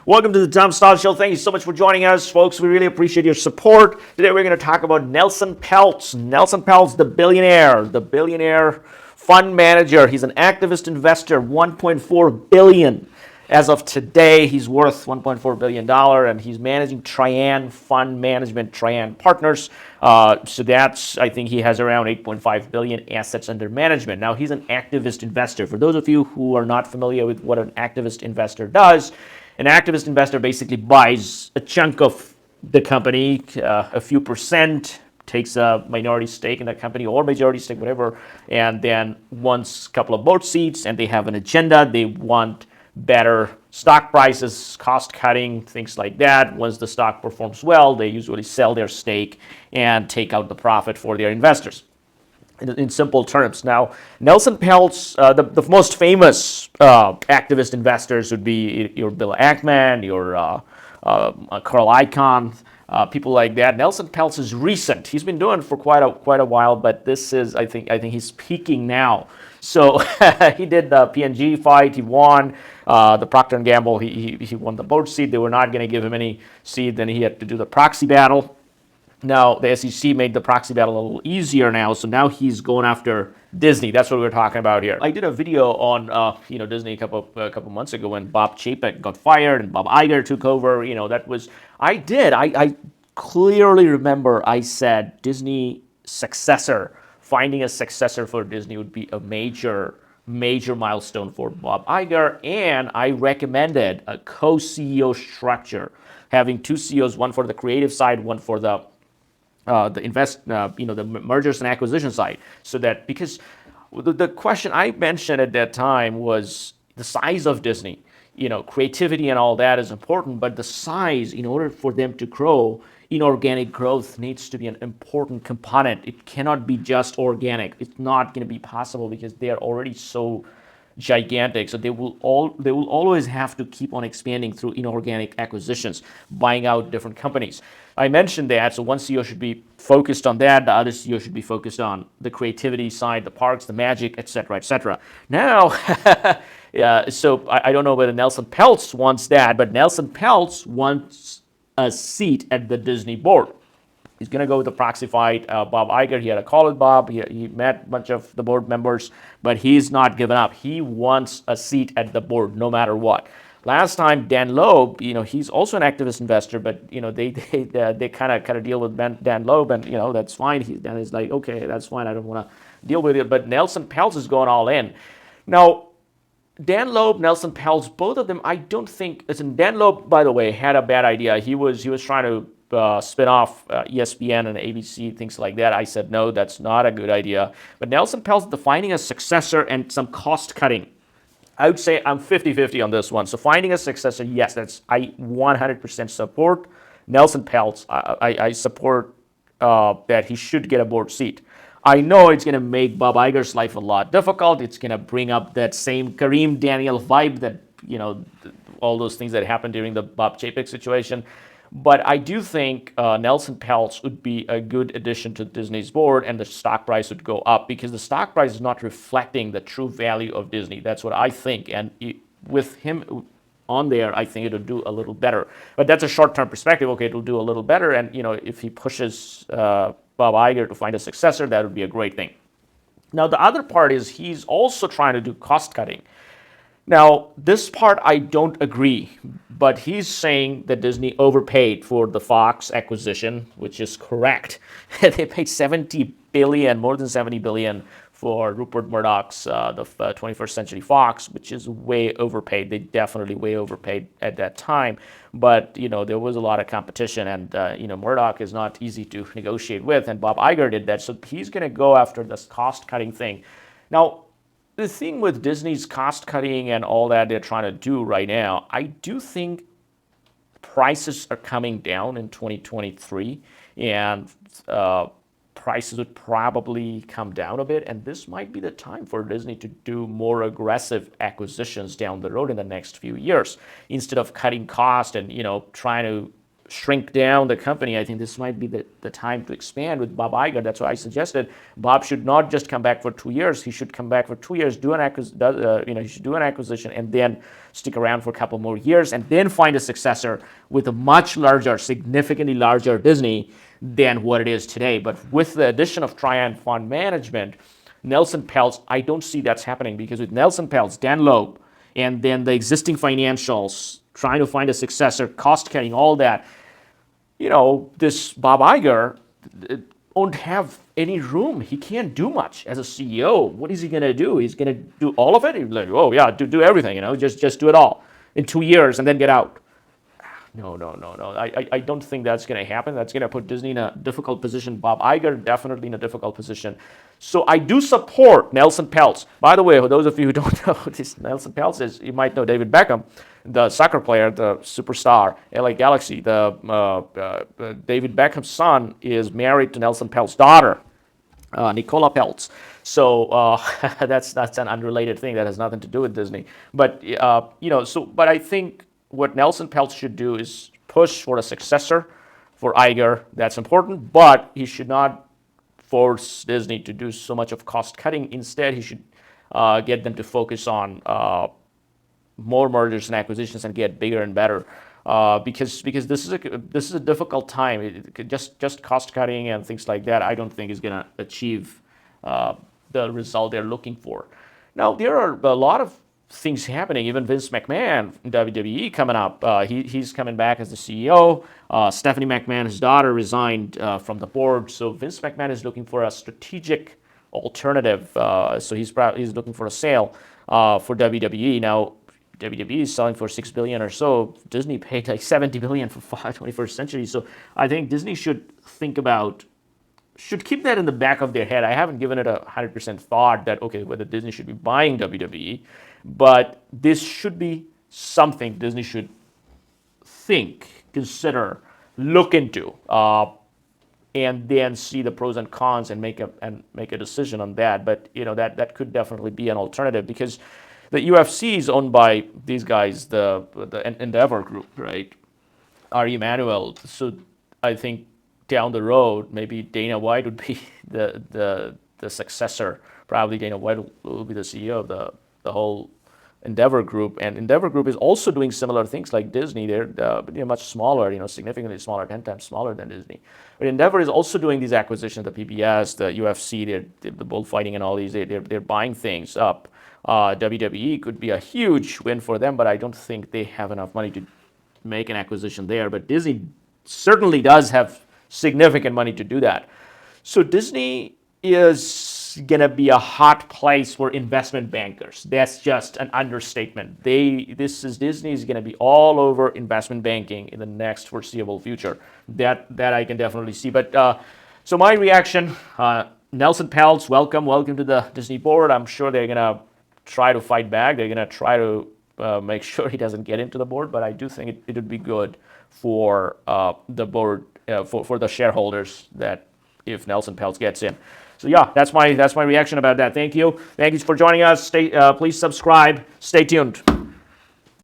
Welcome to the Tom Stoll Show. Thank you so much for joining us, folks. We really appreciate your support. Today we're going to talk about Nelson Peltz. Nelson Peltz, the billionaire fund manager. He's an activist investor, $1.4 billion. As of today, he's worth $1.4 billion, and he's managing Trian Fund Management, Trian Partners. So that's, I think he has around 8.5 billion assets under management. Now, he's an activist investor. For those of you who are not familiar with what an activist investor does, an activist investor basically buys a chunk of the company, a few percent, takes a minority stake in that company or majority stake, whatever, and then wants a couple of board seats, and they have an agenda. They want better stock prices, cost cutting, things like that. Once the stock performs well, they usually sell their stake and take out the profit for their investors. In simple terms. Now, Nelson Peltz, the most famous activist investors would be your Bill Ackman, your Carl Icahn, people like that. Nelson Peltz is recent. He's been doing it for quite a while, but this is, I think he's peaking now. So he did the P&G fight. He won the Procter & Gamble. He won the board seat. They were not going to give him any seat. Then he had to do the proxy battle. Now, the SEC made the proxy battle a little easier now, so now he's going after Disney. That's what we're talking about here. I did a video on Disney a couple months ago when Bob Chapek got fired and Bob Iger took over. I clearly remember I said Disney successor, finding a successor for Disney would be a major milestone for Bob Iger, and I recommended a co-CEO structure, having two CEOs, one for the creative side, one for the mergers and acquisition side, so that, because the question I mentioned at that time was the size of Disney. Creativity and all that is important, but the size, in order for them to grow, inorganic growth needs to be an important component. It cannot be just organic. It's not going to be possible because they are already so gigantic. So they will always have to keep on expanding through inorganic acquisitions, buying out different companies. I mentioned that, so one CEO should be focused on that, the other CEO should be focused on the creativity side, the parks, the magic, etc., etc. Now, so I don't know whether Nelson Peltz wants that, but Nelson Peltz wants a seat at the Disney board. He's going to go with the proxy fight. Bob Iger, he had a call with Bob. He met a bunch of the board members, but he's not given up. He wants a seat at the board no matter what. Last time, Dan Loeb, he's also an activist investor, but they kind of deal with Dan Loeb, and that's fine. Dan is like, okay, that's fine. I don't want to deal with it. But Nelson Peltz is going all in. Now, Dan Loeb, Nelson Peltz, both of them, I don't think. Listen, Dan Loeb, by the way, had a bad idea. He was trying to spin off ESPN and ABC, things like that. I said, no, that's not a good idea. But Nelson Peltz, finding a successor and some cost cutting, I would say I'm 50-50 on this one. So finding a successor, yes, I 100% support Nelson Peltz. I support that he should get a board seat. I know it's going to make Bob Iger's life a lot difficult. It's going to bring up that same Kareem Daniel vibe that, all those things that happened during the Bob Chapek situation. But I do think Nelson Peltz would be a good addition to Disney's board, and the stock price would go up because the stock price is not reflecting the true value of Disney. That's what I think. And with him on there, I think it'll do a little better. But that's a short-term perspective. Okay, it'll do a little better. And, if he pushes Bob Iger to find a successor, that would be a great thing. Now, the other part is he's also trying to do cost cutting. Now, this part I don't agree, but he's saying that Disney overpaid for the Fox acquisition, which is correct. They paid $70 billion, more than $70 billion for Rupert Murdoch's the 21st Century Fox, which is way overpaid. They definitely way overpaid at that time. But, there was a lot of competition, and, Murdoch is not easy to negotiate with, and Bob Iger did that. So he's going to go after this cost-cutting thing. Now, the thing with Disney's cost cutting and all that they're trying to do right now, I do think prices are coming down in 2023, and prices would probably come down a bit, and this might be the time for Disney to do more aggressive acquisitions down the road in the next few years. Instead of cutting cost and, trying to shrink down the company, I think this might be the time to expand with Bob Iger. That's why I suggested Bob should not just come back for 2 years. He should come back for 2 years, he should do an acquisition, and then stick around for a couple more years, and then find a successor with a much larger, significantly larger Disney than what it is today. But with the addition of Trian Fund Management, Nelson Peltz, I don't see that's happening, because with Nelson Peltz, Dan Loeb, and then the existing financials, trying to find a successor, cost cutting, all that, this Bob Iger won't have any room. He can't do much as a CEO. What is he going to do? He's going to do all of it? He's like, oh yeah, do everything, just do it all in 2 years and then get out. No. I don't think that's going to happen. That's going to put Disney in a difficult position. Bob Iger definitely in a difficult position. So I do support Nelson Peltz. By the way, for those of you who don't know who this Nelson Peltz is, you might know David Beckham, the soccer player, the superstar, LA Galaxy. David Beckham's son is married to Nelson Peltz's daughter, Nicola Peltz. So that's an unrelated thing that has nothing to do with Disney. But but I think what Nelson Peltz should do is push for a successor for Iger. That's important, but he should not force Disney to do so much of cost cutting. Instead, he should get them to focus on more mergers and acquisitions and get bigger and better. Because this is a difficult time. Just cost cutting and things like that, I don't think is going to achieve the result they're looking for. Now, there are a lot of things happening. Even Vince McMahon in WWE coming up. He's coming back as the CEO. Stephanie McMahon, his daughter, resigned from the board. So Vince McMahon is looking for a strategic alternative. So he's looking for a sale for WWE. Now, WWE is selling for $6 billion or so. Disney paid like $70 billion for 21st Century. So I think Disney should keep that in the back of their head. I haven't given it 100% thought that, okay, whether Disney should be buying WWE, but this should be something Disney should think, consider, look into, and then see the pros and cons and make a decision on that. But that could definitely be an alternative, because the UFC is owned by these guys, the Endeavor Group, right? Ari Emanuel. So I think down the road, maybe Dana White would be the successor. Probably Dana White will be the CEO of the whole Endeavor Group. And Endeavor Group is also doing similar things like Disney. They're much smaller, significantly smaller, 10 times smaller than Disney. But Endeavor is also doing these acquisitions, the PBS, the UFC, the bullfighting and all these. They're buying things up. WWE could be a huge win for them, but I don't think they have enough money to make an acquisition there. But Disney certainly does have significant money to do that. So Disney is going to be a hot place for investment bankers. That's just an understatement. Disney is going to be all over investment banking in the next foreseeable future. That I can definitely see. But so my reaction, Nelson Peltz, welcome to the Disney board. I'm sure they're going to try to fight back. They're going to try to make sure he doesn't get into the board. But I do think it would be good for the board, for the shareholders, that if Nelson Peltz gets in. So yeah, that's my reaction about that. Thank you for joining us. Please subscribe. Stay tuned.